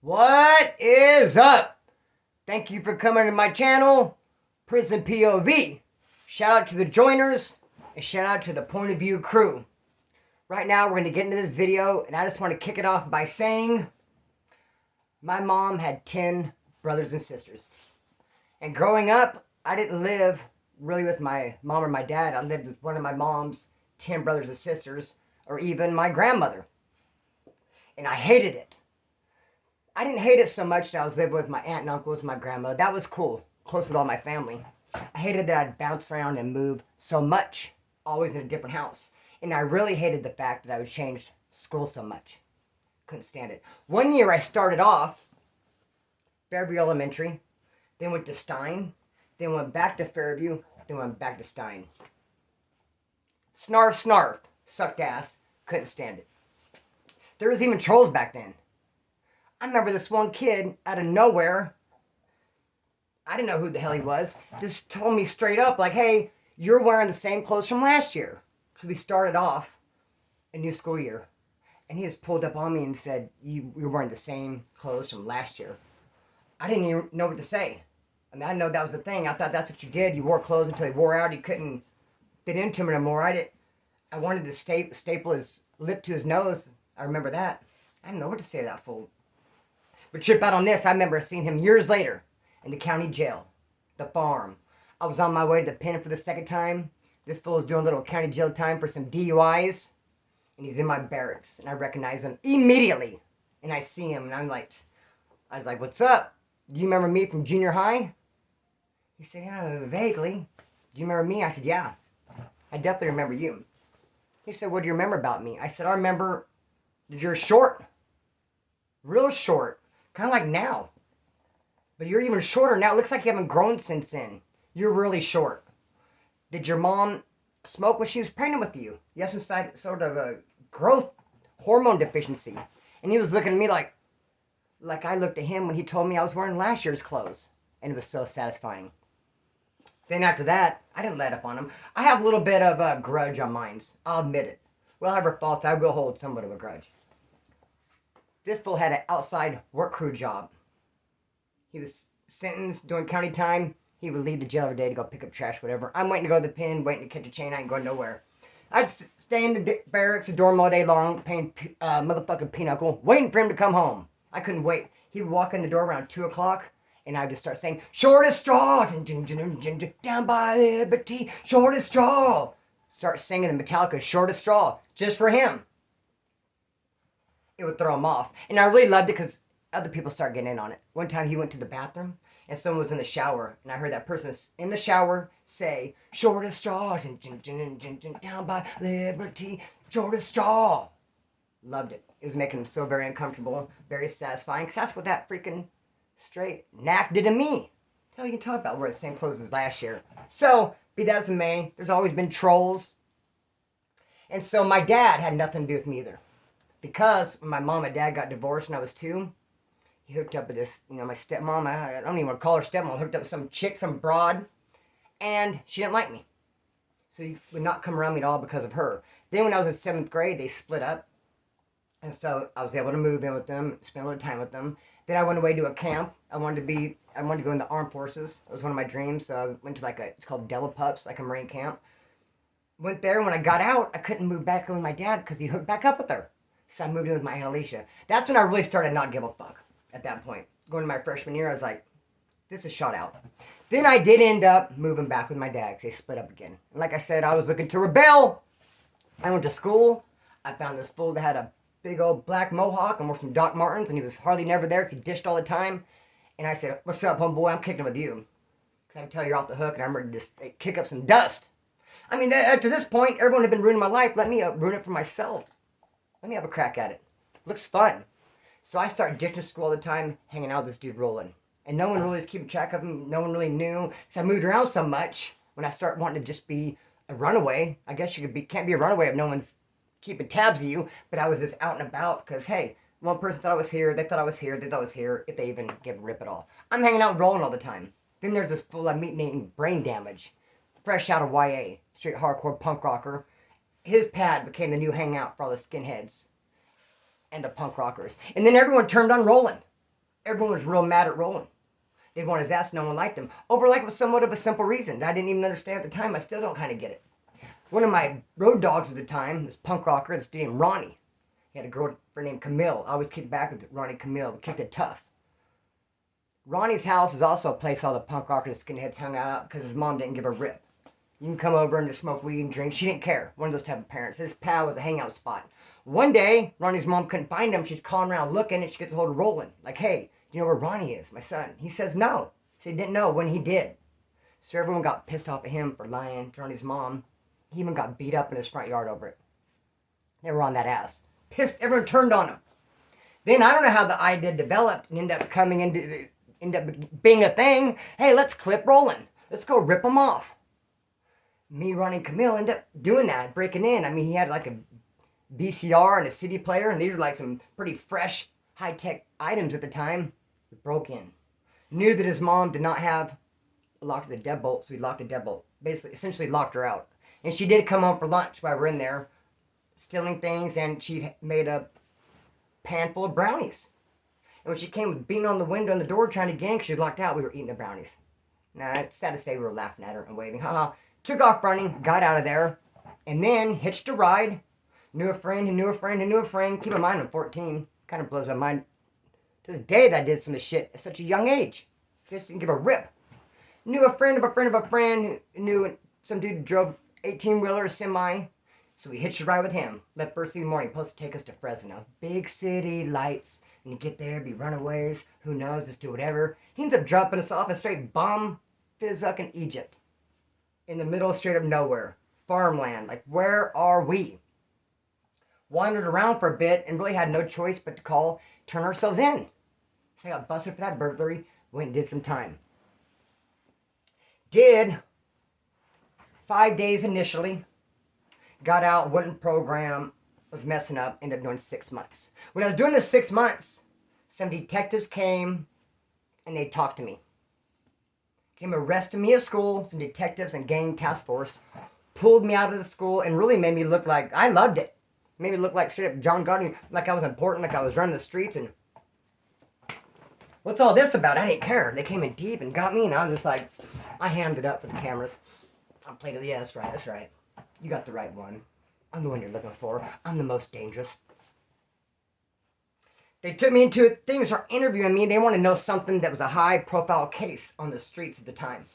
What is up? Thank you for coming to my channel, Prison POV. Shout out to the joiners and shout out to the Point of View crew. Right now we're going to get into this video and I just want to kick it off by saying my mom had 10 brothers and sisters. And growing up, I didn't live really with my mom or my dad. I lived with one of my mom's 10 brothers and sisters, or even my grandmother. And I hated it. I didn't hate it so much that I was living with my aunt and uncles and my grandma. That was cool, close with all my family. I hated that I'd bounce around and move so much, always in a different house. And I really hated the fact that I would change school so much. Couldn't stand it. One year I started off Fairview Elementary, then went to Stein, then went back to Fairview, then went back to Stein. Snarf, snarf, sucked ass, couldn't stand it. There was even trolls back then. I remember this one kid out of nowhere, I didn't know who the hell he was, just told me straight up, like, hey, you're wearing the same clothes from last year. Because we started off a new school year. And he just pulled up on me and said, you're wearing the same clothes from last year. I didn't even know what to say. I mean, I know that was the thing. I thought that's what you did. You wore clothes until they wore out. You couldn't fit into them anymore. I wanted to staple his lip to his nose. I remember that. I didn't know what to say to that fool. But trip out on this, I remember seeing him years later in the county jail, the farm. I was on my way to the pen for the second time. This fool was doing a little county jail time for some DUIs. And he's in my barracks. And I recognize him immediately. And I see him and I was like, what's up? Do you remember me from junior high? He said, yeah, vaguely. Do you remember me? I said, yeah. I definitely remember you. He said, what do you remember about me? I said, I remember that you're short. Real short. Kind of like now. But you're even shorter now. It looks like you haven't grown since then. You're really short. Did your mom smoke when she was pregnant with you? You have some sort of a growth hormone deficiency. And he was looking at me like I looked at him when he told me I was wearing last year's clothes. And it was so satisfying. Then after that, I didn't let up on him. I have a little bit of a grudge on mine. I'll admit it. Well, however fault, I will hold somewhat of a grudge. This fool had an outside work crew job. He was sentenced doing county time. He would leave the jail every day to go pick up trash, whatever. I'm waiting to go to the pen, waiting to catch a chain. I ain't going nowhere. I'd stay in the barracks, the dorm all day long, paying motherfucking pinochle, waiting for him to come home. I couldn't wait. He would walk in the door around 2 o'clock, and I would just start saying, shortest straw, down by liberty, shortest straw. Start singing the Metallica, shortest straw, just for him. It would throw him off. And I really loved it because other people started getting in on it. One time he went to the bathroom and someone was in the shower. And I heard that person in the shower say, shortest straws, down by liberty, shortest straw. Loved it. It was making him so very uncomfortable, very satisfying. Because that's what that freaking straight knack did to me. That's how you can talk about wearing the same clothes as last year. So, be that as it may, there's always been trolls. And so my dad had nothing to do with me either. Because when my mom and dad got divorced when I was 2, he hooked up with this, my stepmom, I don't even want to call her stepmom, hooked up with some chick, some broad, and she didn't like me. So he would not come around me at all because of her. Then when I was in 7th grade, they split up. And so I was able to move in with them, spend a little time with them. Then I went away to a camp. I wanted to go in the armed forces. It was one of my dreams. So I went to it's called Della Pups, like a Marine camp. Went there, and when I got out, I couldn't move back in with my dad because he hooked back up with her. So I moved in with my Aunt Alicia. That's when I really started not give a fuck at that point. Going to my freshman year, I was like, this is shot out. Then I did end up moving back with my dad because they split up again. And like I said, I was looking to rebel. I went to school. I found this fool that had a big old black mohawk and wore some Doc Martens, and he was hardly never there because he dished all the time. And I said, what's up, homeboy? I'm kicking with you. Because I can tell you're off the hook, and I'm ready to just kick up some dust. I mean, to this point, everyone had been ruining my life. Let me ruin it for myself. Let me have a crack at it. Looks fun. So I started ditching school all the time, hanging out with this dude Roland. And no one really was keeping track of him. No one really knew. So I moved around so much. When I start wanting to just be a runaway, I guess can't be a runaway if no one's keeping tabs of you. But I was just out and about because, hey, one person thought I was here. They thought I was here. They thought I was here. If they even give a rip at all. I'm hanging out with Roland all the time. Then there's this fool I meet named Brain Damage. Fresh out of YA. Straight hardcore punk rocker. His pad became the new hangout for all the skinheads and the punk rockers. And then everyone turned on Roland. everyone was real mad at Roland. They wanted his ass, no one liked him. Over like it was somewhat of a simple reason that I didn't even understand at the time. I still don't kind of get it. One of my road dogs at the time, this punk rocker, this dude named Ronnie. He had a girlfriend named Camille. I always kicked back with Ronnie Camille, kicked it tough. Ronnie's house is also a place all the punk rockers and skinheads hung out because his mom didn't give a rip. You can come over and just smoke weed and drink. She didn't care. One of those type of parents. His pal was a hangout spot. One day, Ronnie's mom couldn't find him. She's calling around looking, and she gets a hold of Roland. Like, hey, do you know where Ronnie is, my son? He says no. So he didn't know when he did. So everyone got pissed off at him for lying to Ronnie's mom. He even got beat up in his front yard over it. They were on that ass. Pissed. Everyone turned on him. Then I don't know how the idea developed and ended up being a thing. Hey, let's clip Roland. Let's go rip him off. Me, Ronnie, and Camille ended up doing that, breaking in. I mean, he had like a VCR and a CD player, and these were like some pretty fresh, high-tech items at the time. We broke in. Knew that his mom did not have a lock to the deadbolt, so we locked the deadbolt. Basically, essentially locked her out. And she did come home for lunch while we were in there, stealing things, and she made a pan full of brownies. And when she came beating on the window and the door trying to get in because she was locked out, we were eating the brownies. Now, it's sad to say we were laughing at her and waving. Haha. Took off running, got out of there, and then hitched a ride. Knew a friend who knew a friend who knew a friend. Keep in mind, I'm 14. Kind of blows my mind to this day that I did some of this shit at such a young age. Just didn't give a rip. Knew a friend of a friend of a friend who knew some dude who drove 18-wheeler semi. So we hitched a ride with him. Left first thing in the morning. Supposed to take us to Fresno. Big city, lights. And you get there, be runaways. Who knows, just do whatever. He ends up dropping us off in straight bomb Fizuck in Egypt. In the middle of straight up nowhere. Farmland. Like, where are we? Wandered around for a bit and really had no choice but to turn ourselves in. So I got busted for that burglary. Went and did some time. Did 5 days initially. Got out, went in program, was messing up, ended up doing 6 months. When I was doing the 6 months, some detectives came and they talked to me. Came arrested me at school, some detectives and gang task force pulled me out of the school and really made me look like, I loved it. Made me look like straight up John Gotti, like I was important, like I was running the streets and what's all this about? I didn't care. They came in deep and got me and I was just like, I hammed it up for the cameras. I played it, yeah, that's right. You got the right one. I'm the one you're looking for. I'm the most dangerous. They took me into things for interviewing me. They wanted to know something that was a high-profile case on the streets at the time.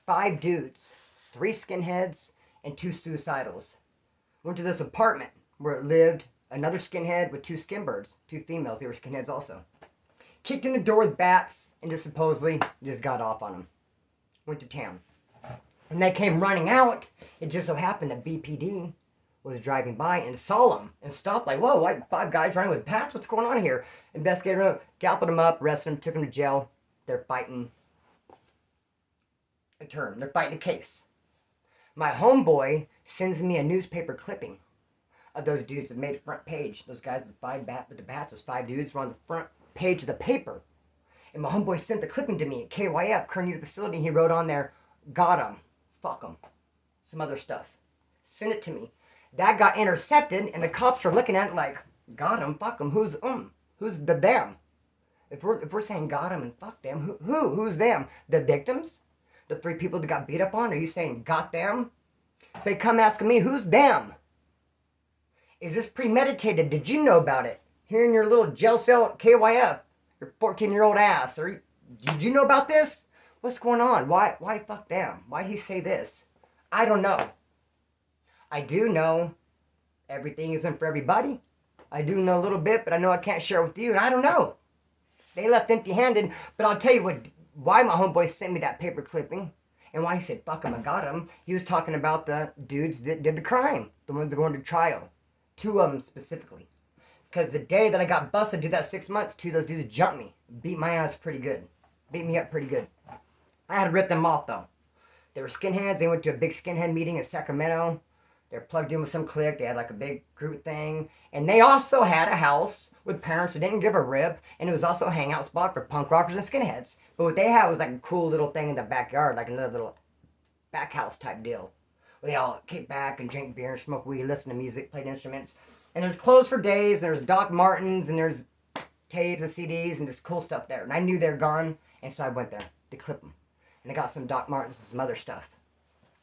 5 dudes, 3 skinheads, and 2 suicidals. Went to this apartment where it lived another skinhead with 2 skinbirds, 2 females. They were skinheads also. Kicked in the door with bats and just supposedly just got off on them. Went to town. When they came running out, it just so happened that BPD was driving by and saw them and stopped like, whoa, why 5 guys running with bats? What's going on here? Investigator galloped them up, arrested them, took them to jail. They're fighting a term. They're fighting a case. My homeboy sends me a newspaper clipping of those dudes that made a front page. Those guys with the bats, those 5 dudes were on the front page of the paper. And my homeboy sent the clipping to me at KYF, current youth facility. He wrote on there, got him, fuck him, some other stuff. Sent it to me. That got intercepted, and the cops are looking at it like, got him, fuck him, who's the them? If we're saying got him and fuck them, who's them? The victims? The 3 people that got beat up on? Are you saying got them? So they come asking me, who's them? Is this premeditated? Did you know about it? Here in your little jail cell at KYF, your 14-year-old ass. Did you know about this? What's going on? Why fuck them? Why'd he say this? I don't know. I do know everything isn't for everybody. I do know a little bit, but I know I can't share it with you, and I don't know. They left empty-handed, but I'll tell you why my homeboy sent me that paper clipping, and why he said, fuck him, I got him. He was talking about the dudes that did the crime, the ones that are going to trial. 2 of them specifically. Because the day that I got busted, do that 6 months, 2 of those dudes jumped me. Beat my ass pretty good. Beat me up pretty good. I had to rip them off, though. They were skinheads. They went to a big skinhead meeting in Sacramento. They're plugged in with some clique. They had like a big group thing. And they also had a house with parents who didn't give a rip. And it was also a hangout spot for punk rockers and skinheads. But what they had was like a cool little thing in the backyard, like another little back house type deal. Where they all kick back and drink beer and smoke weed, listen to music, play instruments. And there's clothes for days. And there's Doc Martens. And there's tapes and CDs and just cool stuff there. And I knew they were gone, and so I went there to clip them. And I got some Doc Martens and some other stuff.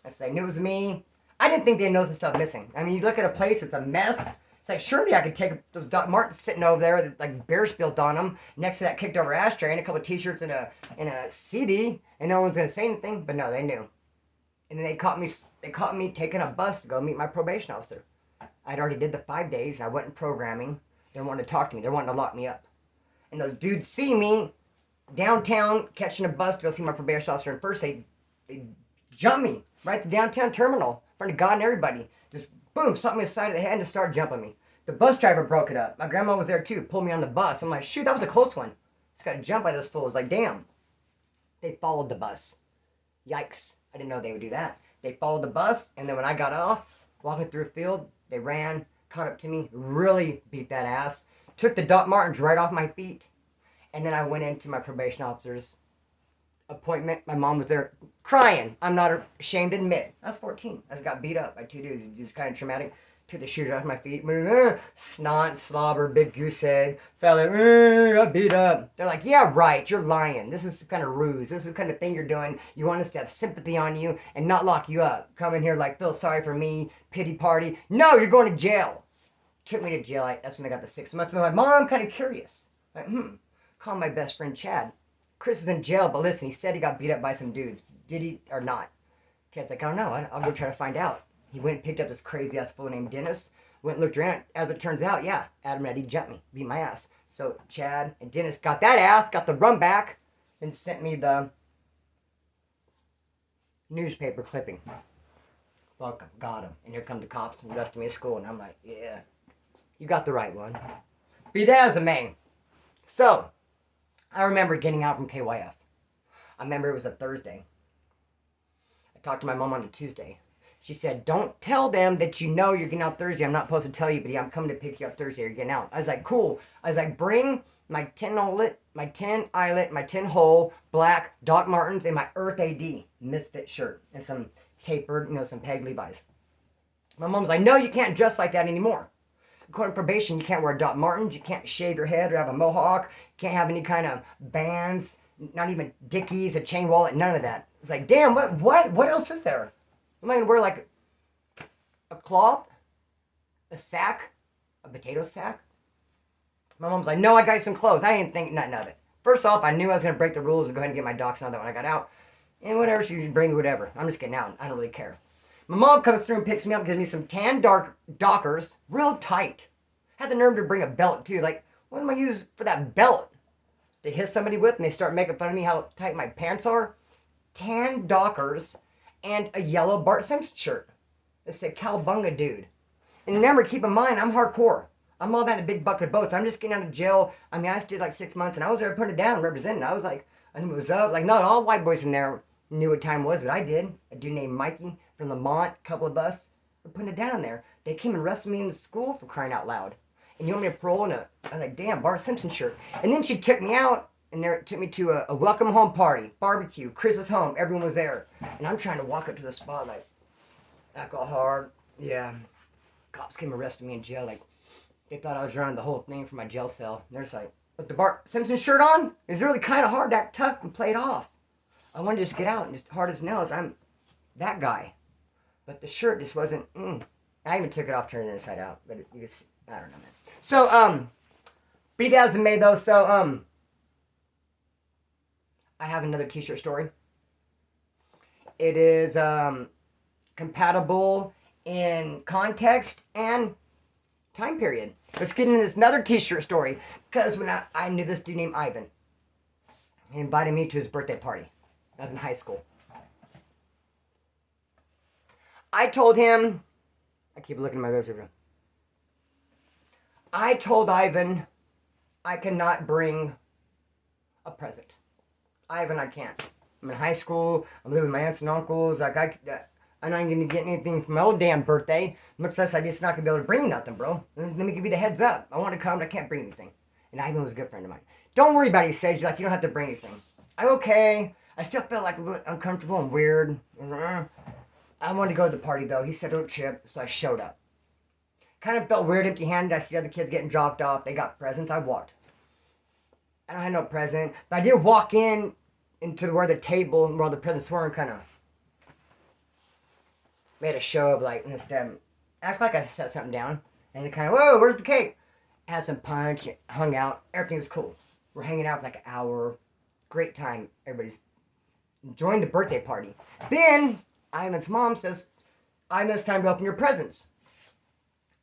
And so they knew it was me. I didn't think they know the stuff missing. I mean, you look at a place, it's a mess. It's like, surely I could take those Doc Martens sitting over there that like bear spilled on them, next to that kicked over ashtray, and a couple of t-shirts and a CD, and no one's going to say anything. But no, they knew. And then they caught me taking a bus to go meet my probation officer. I'd already did the 5 days, and I wasn't programming. They wanted to talk to me. They wanted to lock me up. And those dudes see me downtown catching a bus to go see my probation officer. And first they jump me right at the downtown terminal in front of God and everybody. Just boom, something me on the side of the head and just started jumping me. The bus driver broke it up. My grandma was there too, pulled me on the bus. I'm like, shoot, that was a close one. Just got jumped by those fools. Like, damn. They followed the bus. Yikes. I didn't know they would do that. They followed the bus, and then when I got off, walking through a field, they ran, caught up to me, really beat that ass, took the Doc Martens right off my feet, and then I went into my probation officer's appointment. My mom was there crying. I'm not ashamed to admit. I was 14. I just got beat up by two dudes. It was kind of traumatic. Took the shoes off my feet. Snot, slobber, big goose egg. Fell in. Got beat up. They're like, yeah, right. You're lying. This is the kind of ruse. This is the kind of thing you're doing. You want us to have sympathy on you and not lock you up. Come in here like, feel sorry for me. Pity party. No, you're going to jail. Took me to jail. That's when I got the 6 months. But my mom kind of curious. Like, call my best friend Chad. Chris is in jail, but listen, he said he got beat up by some dudes. Did he or not? Chad's like, I don't know. I'll go try to find out. He went and picked up this crazy-ass fool named Dennis. Went and looked around. As it turns out, yeah, Adam and Eddie jumped me. Beat my ass. So Chad and Dennis got that ass, got the run back, and sent me the newspaper clipping. Fuck, got him. And here come the cops and arrested me at school. And I'm like, yeah, you got the right one. Be that as it may. So, I remember getting out from KYF. I remember it was a Thursday. I talked to my mom on a Tuesday. She said, don't tell them that you know you're getting out Thursday. I'm not supposed to tell you, but yeah, I'm coming to pick you up Thursday. You're getting out. I was like, cool. I was like, bring my 10 eyelet, my 10 hole black Doc Martens and my Earth AD misfit shirt and some tapered, some peg Levi's. My mom's like, no, you can't dress like that anymore. According to probation, you can't wear Doc Martens. You can't shave your head or have a mohawk. Can't have any kind of bands. Not even Dickies, a chain wallet, none of that. It's like, damn, what else is there? Am I going to wear like a cloth, a sack, a potato sack? My mom's like, no, I got you some clothes. I didn't think nothing of it. First off, I knew I was going to break the rules and go ahead and get my docs and all that when I got out. And whatever, she would bring whatever. I'm just getting out. I don't really care. My mom comes through and picks me up and gives me some tan Dockers, real tight. Had the nerve to bring a belt too. Like, what am I use for that belt? To hit somebody with and they start making fun of me how tight my pants are? Tan Dockers and a yellow Bart Simpson shirt. It said Cowabunga Dude. And remember, keep in mind, I'm hardcore. I'm all that in a big bucket of boats. I'm just getting out of jail. I mean, I just did like 6 months and I was there putting it down, representing. I was like, I knew it was up. Like, not all white boys in there knew what time was, but I did. A dude named Mikey from Lamont, a couple of us, were putting it down there. They came and arrested me in the school for crying out loud. And you want me to parole in I was like, damn, Bart Simpson shirt. And then she took me out and there took me to a welcome home party, barbecue, Chris's home, everyone was there. And I'm trying to walk up to the spot like, alcohol hard, yeah. Cops came arresting me in jail, like, they thought I was running the whole thing for my jail cell. And they're just like, with the Bart Simpson shirt on? It's really kind of hard to act tough and play it off. I wanted to just get out and just hard as nails, I'm that guy. But the shirt just wasn't, I even took it off, turned it inside out. But you just, I don't know, man. So, be that as it may though, so, I have another t-shirt story. It is compatible in context and time period. Let's get into this another t-shirt story. Because when I knew this dude named Ivan. He invited me to his birthday party. I was in high school. I told him, I keep looking at my reservoir. I told Ivan I cannot bring a present. Ivan, I can't. I'm in high school. I'm living with my aunts and uncles. Like, I'm not going to get anything for my old damn birthday. Much less I just not going to be able to bring nothing, bro. Let me give you the heads up. I want to come, but I can't bring anything. And Ivan was a good friend of mine. Don't worry about it, he says. Like, you don't have to bring anything. I'm okay. I still felt like a little uncomfortable and weird. I wanted to go to the party, though. He said, don't trip. So I showed up. Kind of felt weird, empty-handed. I see other kids getting dropped off. They got presents. I walked. I don't have no present, but I did walk into where the table where all the presents were and kind of made a show of like instead act like I set something down and then kind of whoa, where's the cake? Had some punch, hung out, everything was cool. We're hanging out for like an hour, great time. Everybody's enjoying the birthday party. Then Ivan's mom says, "Ivan, it's time to open your presents."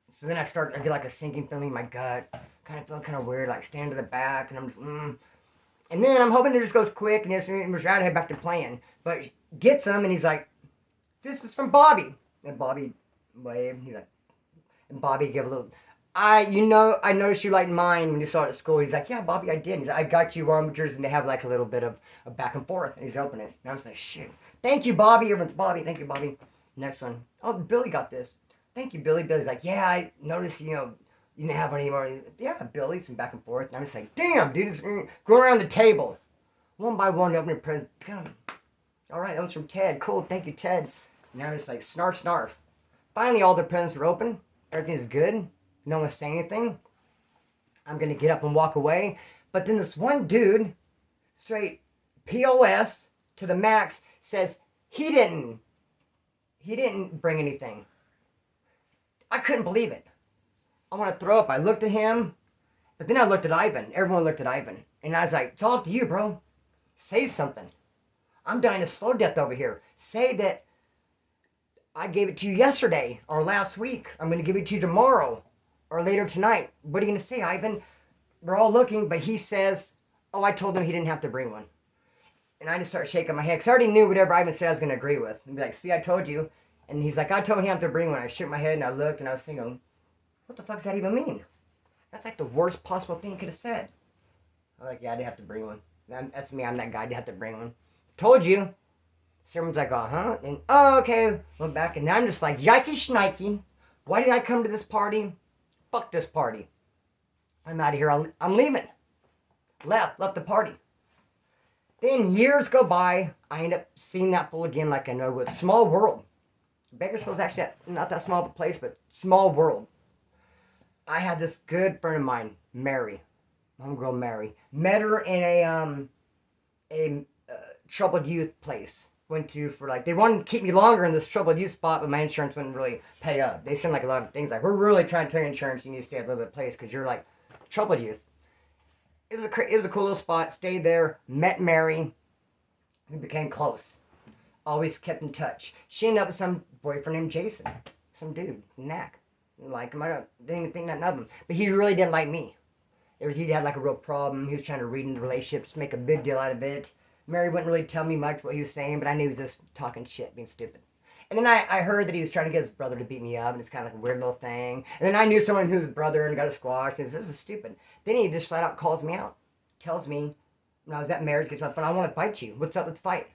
So then I get like a sinking feeling in my gut, kind of feel kind of weird, like stand to the back, and I'm just, And then I'm hoping it just goes quick, and we're trying to head back to playing. But gets him, and he's like, "This is from Bobby." And Bobby waved. He's like, and Bobby gave a little. I noticed you liked mine when you saw it at school. He's like, "Yeah, Bobby, I did." He's like, "I got you armatures," and they have like a little bit of a back and forth. And he's opening it, and I was like, "Shit, thank you, Bobby." Everyone's Bobby, thank you, Bobby. Next one, oh, Billy got this. Thank you, Billy. Billy's like, "Yeah, I noticed, you didn't have one anymore." Like, yeah, Billy, some back and forth. And I'm just like, "Damn, dude, it's going around the table." One by one, opening present. All right, that one's from Ted. Cool, thank you, Ted. Now it's like, snarf, snarf. Finally, all the presents are open. Everything's good. No one's saying anything. I'm going to get up and walk away. But then this one dude, straight POS to the max, says he didn't bring anything. I couldn't believe it. I want to throw up. I looked at him, but then I looked at Ivan. Everyone looked at Ivan. And I was like, "It's all up to you, bro. Say something. I'm dying a slow death over here. Say that I gave it to you yesterday or last week. I'm going to give it to you tomorrow or later tonight. What are you going to say, Ivan?" We're all looking, but he says, "Oh, I told him he didn't have to bring one." And I just start shaking my head because I already knew whatever Ivan said I was going to agree with. And be like, "See, I told you." And he's like, "I told him he didn't have to bring one." I shook my head and I looked and I was thinking, what the fuck does that even mean? That's like the worst possible thing he could have said. I'm like, "Yeah, I didn't have to bring one." That's me. I'm that guy. I didn't have to bring one. Told you. So everyone's like, "Uh-huh." And, "Oh, okay." Went back. And now I'm just like, yikey shnikey. Why did I come to this party? Fuck this party. I'm out of here. I'm leaving. Left the party. Then years go by. I end up seeing that fool again like I know with small world. Bakersfield's actually not that small of a place, but small world. I had this good friend of mine, Mary. Homegirl Mary. Met her in a troubled youth place. Went to for like, they wanted to keep me longer in this troubled youth spot, but my insurance wouldn't really pay up. They send like a lot of things like, "We're really trying to tell your insurance, you need to stay at a little bit of place because you're like troubled youth." It was a cool little spot. Stayed there. Met Mary. We became close. Always kept in touch. She ended up with some boyfriend named Jason. Some dude. Knack. Didn't like him. Didn't even think nothing of him. But he really didn't like me. He had like a real problem. He was trying to read into relationships, make a big deal out of it. Mary wouldn't really tell me much what he was saying, but I knew he was just talking shit, being stupid. And then I heard that he was trying to get his brother to beat me up, and it's kind of like a weird little thing. And then I knew someone whose brother and got a squash, and this is stupid. Then he just flat out calls me out. Tells me, when I was at marriage, gets my phone, "I want to fight you. What's up? Let's fight."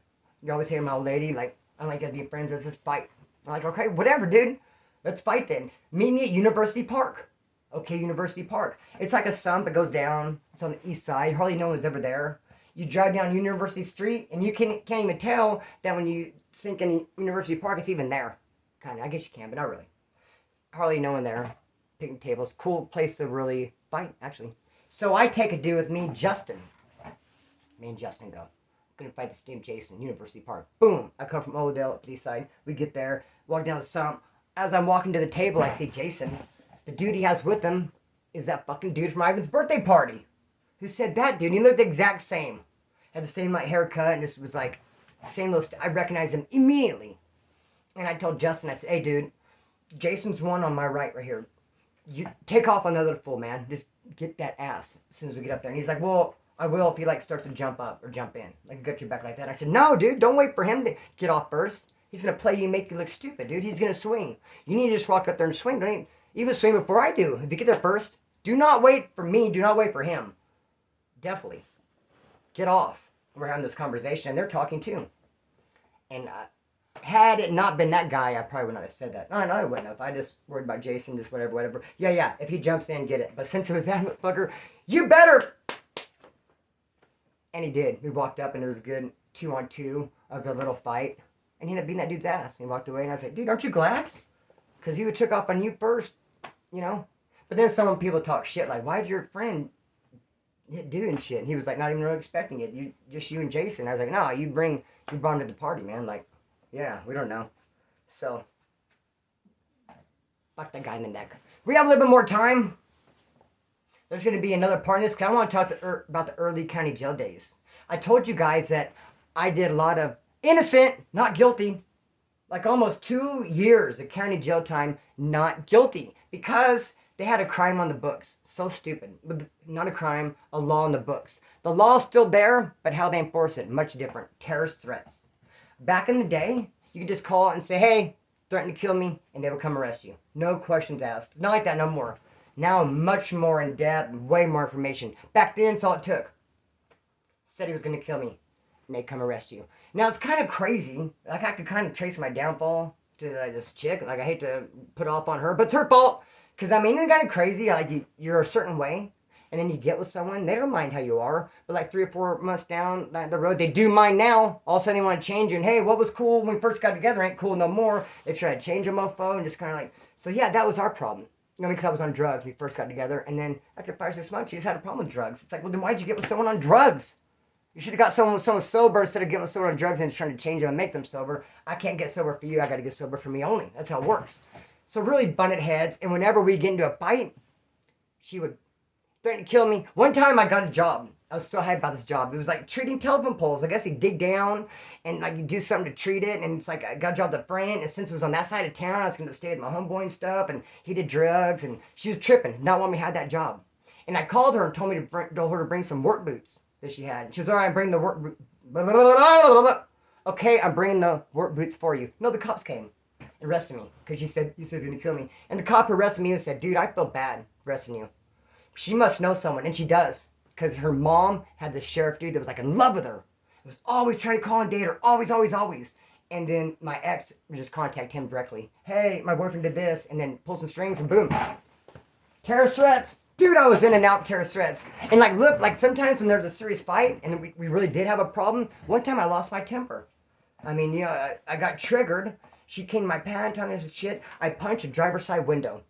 You always hear my old lady, like, "I don't like to be friends, let's just fight." I'm like, "Okay, whatever, dude. Let's fight then. Meet me at University Park." Okay, University Park. It's like a sump that goes down. It's on the east side. Hardly no one's ever there. You drive down University Street, and you can't even tell that when you sink in University Park, it's even there. Kind of. I guess you can, but not really. Hardly no one there. Picnic tables. Cool place to really fight, actually. So I take a dude with me, Justin. Me and Justin go. Gonna fight this dude, Jason, University Park. Boom. I come from Oldale up to the east side. We get there. Walk down the sump. As I'm walking to the table, I see Jason. The dude he has with him is that fucking dude from Ivan's birthday party. Who said that dude? He looked the exact same. Had the same like haircut, and this was like same little. I recognized him immediately. And I told Justin, I said, "Hey, dude, Jason's one on my right here. You take off on the other fool, man. Just get that ass as soon as we get up there." And he's like, "Well, I will if he like starts to jump up or jump in. Like got your back like that." I said, "No, dude, don't wait for him to get off first. He's gonna play you and make you look stupid, dude. He's gonna swing. You need to just walk up there and swing. Don't even swing before I do. If you get there first, do not wait for me. Do not wait for him. Definitely get off." We're having this conversation, and they're talking too. And had it not been that guy, I probably would not have said that. No, I wouldn't have. I just worried about Jason, just whatever. Yeah. If he jumps in, get it. But since it was that motherfucker, you better. And he did. We walked up, and it was a good 2-on-2 of the little fight. And he ended up beating that dude's ass. And he walked away, and I was like, "Dude, aren't you glad? Because he took off on you first, you know?" But then some people talk shit like, "Why'd your friend do and shit. And he was like, not even really expecting it. Just you and Jason. I was like, no, you brought him to the party, man. Like, yeah, we don't know. So, fuck that guy in the neck. We have a little bit more time. There's going to be another part in this, because I want to talk about the early county jail days. I told you guys that I did a lot of innocent, not guilty, like almost 2 years of county jail time, not guilty, because they had a crime on the books. So stupid. Not a crime, a law on the books. The law's still there, but how they enforce it, much different. Terrorist threats. Back in the day, you could just call and say, hey, threaten to kill me, and they would come arrest you. No questions asked. It's not like that no more. Now, much more in depth, way more information. Back then, it's all it took. Said he was going to kill me, and they'd come arrest you. Now, it's kind of crazy. Like, I could kind of trace my downfall to this chick. Like, I hate to put off on her, but it's her fault. Because, I mean, it's kind of crazy. Like, you're a certain way, and then you get with someone, they don't mind how you are. But, like, 3 or 4 months down the road, they do mind now. All of a sudden, they want to change you. And, hey, what was cool when we first got together ain't cool no more. They try to change a mofo and just kind of like... So, yeah, that was our problem. You know, because I was on drugs when we first got together. And then, after 5 or 6 months, you just had a problem with drugs. It's like, well, then why'd you get with someone on drugs? You should have got someone sober instead of getting with someone on drugs and just trying to change them and make them sober. I can't get sober for you. I got to get sober for me only. That's how it works. So really butted heads. And whenever we get into a fight, she would threaten to kill me. One time I got a job. I was so hyped about this job. It was like treating telephone poles. I guess you dig down and like you do something to treat it. And it's like I got a job at the front. And since it was on that side of town, I was going to stay with my homeboy and stuff. And he did drugs. And she was tripping. Not wanting me to have that job. And I called her and told her to bring some work boots that she had. She was, all right, bring the work boots. Okay, I'm bringing the work boots for you. No, the cops came and arrested me because he said he's going to kill me. And the cop arrested me and said, dude, I feel bad arresting you. She must know someone, and she does, because her mom had the sheriff dude that was like in love with her. He was always trying to call and date her, always. And then my ex would just contact him directly. Hey, my boyfriend did this, and then pull some strings and boom. Terrorist threats. Dude, I was in and out of terrorist threats. And like, look, like sometimes when there's a serious fight and we really did have a problem, one time I lost my temper. I mean, you know, I got triggered. She came in my pants on this shit. I punched a driver's side window.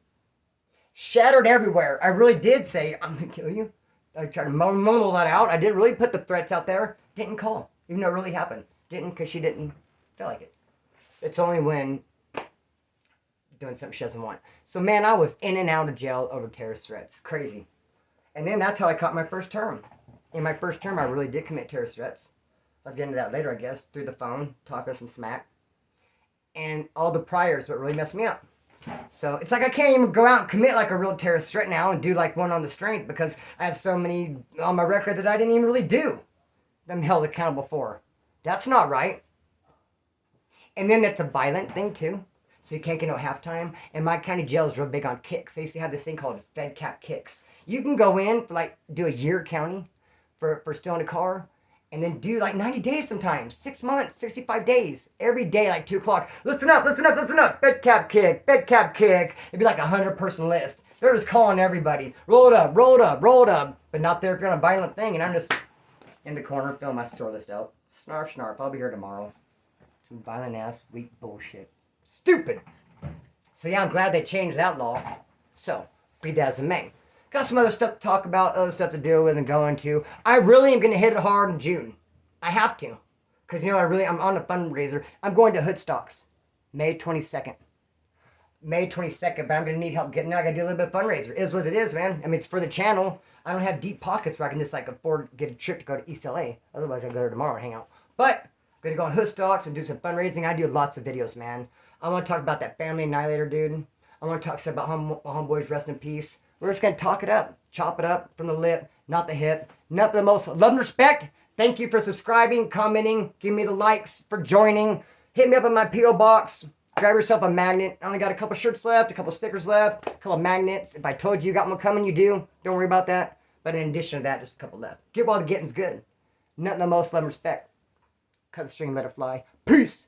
Shattered everywhere. I really did say, I'm going to kill you. I tried to mumble that out. I didn't really put the threats out there. Didn't call, even though it really happened. Didn't, because she didn't feel like it. It's only when doing something she doesn't want. So, man, I was in and out of jail over terrorist threats. Crazy. And then that's how I caught my first term. In my first term, I really did commit terrorist threats. I'll get into that later, I guess, through the phone, talking some smack. And all the priors, what really messed me up. So, it's like I can't even go out and commit like a real terrorist threat now and do like one on the strength because I have so many on my record that I didn't even really do. I'm held accountable for. That's not right. And then that's a violent thing, too. So you can't get no halftime. And my county jail is real big on kicks. They used to have this thing called Fed Cap kicks. You can go in for like, do a year county for stealing a car. And then do like 90 days sometimes. 6 months, 65 days. Every day like 2 o'clock. Listen up. Fed Cap kick. It'd be like a 100-person list. They're just calling everybody. Roll it up. But not there if you're on a violent thing. And I'm just in the corner filling my store list out. Snarf. I'll be here tomorrow. Some violent ass, weak bullshit. Stupid. So yeah, I'm glad they changed that law. So, be that as it may. Got some other stuff to talk about, other stuff to deal with and go into. I really am going to hit it hard in June. I have to. Because, you know, I'm on a fundraiser. I'm going to Hoodstocks. May 22nd. But I'm going to need help getting there. I got to do a little bit of fundraiser. It is what it is, man. I mean, it's for the channel. I don't have deep pockets where I can just, like, afford to get a trip to go to East LA. Otherwise, I'll go there tomorrow and hang out. But, I'm going to go on Hoodstocks and do some fundraising. I do lots of videos, man. I want to talk about that family annihilator, dude. I want to talk about homeboys, rest in peace. We're just going to talk it up. Chop it up from the lip, not the hip. Not the most love and respect. Thank you for subscribing, commenting, give me the likes, for joining. Hit me up in my P.O. box. Grab yourself a magnet. I only got a couple shirts left, a couple stickers left, a couple magnets. If I told you got one coming, you do. Don't worry about that. But in addition to that, just a couple left. Get while the getting's good. Nothing the most love and respect. Cut the string, let it fly. Peace.